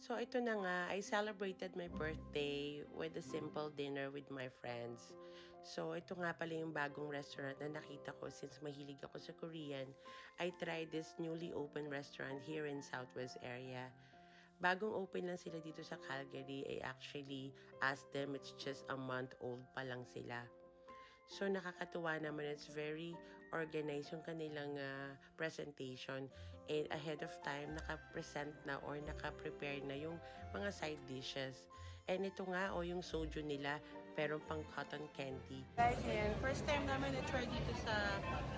So ito na nga, I celebrated my birthday with a simple dinner with my friends. So ito nga pala yung bagong restaurant na nakita ko since mahilig ako sa Korean. I tried this newly opened restaurant here in Southwest area. Bagong open lang sila dito sa Calgary. I actually asked them, it's just a month old pa lang sila. So, nakakatuwa naman. It's very organized yung kanilang presentation. And ahead of time, naka-present na or naka-prepare na yung mga side dishes. And ito nga, yung soju nila, pero pang cotton candy. Guys, ayan. First time namin na-try dito sa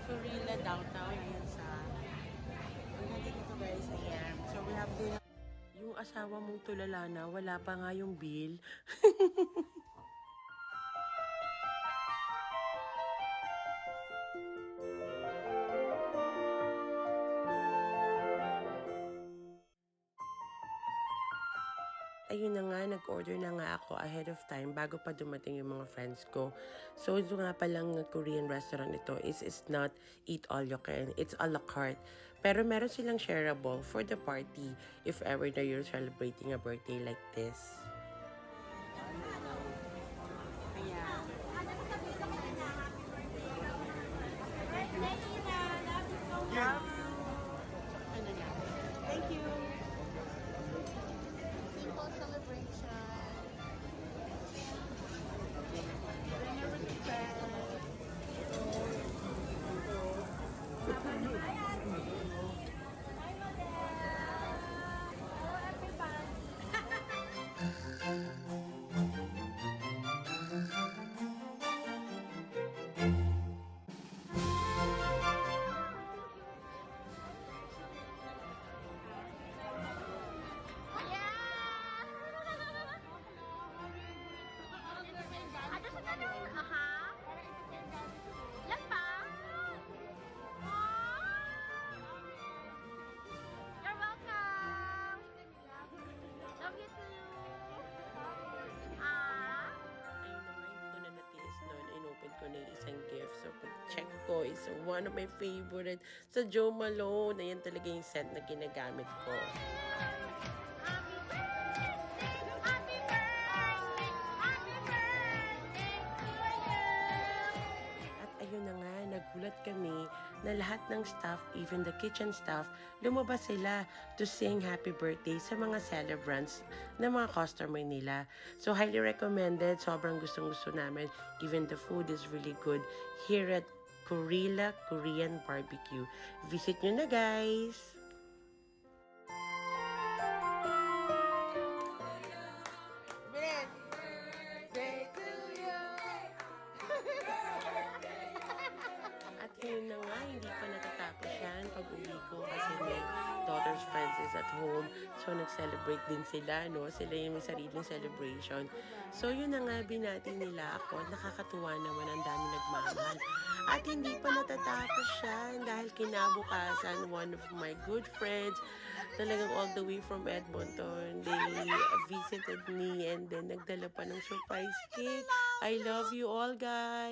Surila Downtown. Ayan sa... Ayan dito guys, ayan. So, we have dinner. Yung asawa mong tulala na, wala pa nga yung bill. Ayun na nga, nag-order na nga ako ahead of time bago pa dumating yung mga friends ko. So, ito nga palang Korean restaurant ito is not eat all you can. It's a la carte. Pero meron silang shareable for the party if ever na you're celebrating a birthday like this. Ayan. Thank you. Simple celebration. Dinner with friends. Hi, Model. Hello, everybody. Ada sekarang, yan pa? You're welcome. Love you too. Ayun na nga, hindi ko na natiis noon. Inopen ko na yung isang gift. So, pag-check ko is one of my favorite sa Jo Malone. Ayan talaga yung scent na ginagamit ko. Ayun na nga, nagulat kami na lahat ng staff, even the kitchen staff, lumabas sila to sing happy birthday sa mga celebrants na mga customer nila. So, highly recommended. Sobrang gustong-gusto namin. Even the food is really good here at Korila Korean Barbecue. Visit nyo na, guys! At yun na nga, hindi pa natatapos yan pag uwi ko kasi may daughter's friends is at home. So, nag-celebrate din sila, no? Sila yung may sariling celebration. So, yun na nga, binati nila ako. Nakakatuwa naman, ang dami nagmamahal. At hindi pa natatapos siya dahil kinabukasan, one of my good friends, talagang all the way from Edmonton, they visited me and then nagdala pa ng surprise cake. I love you all, guys!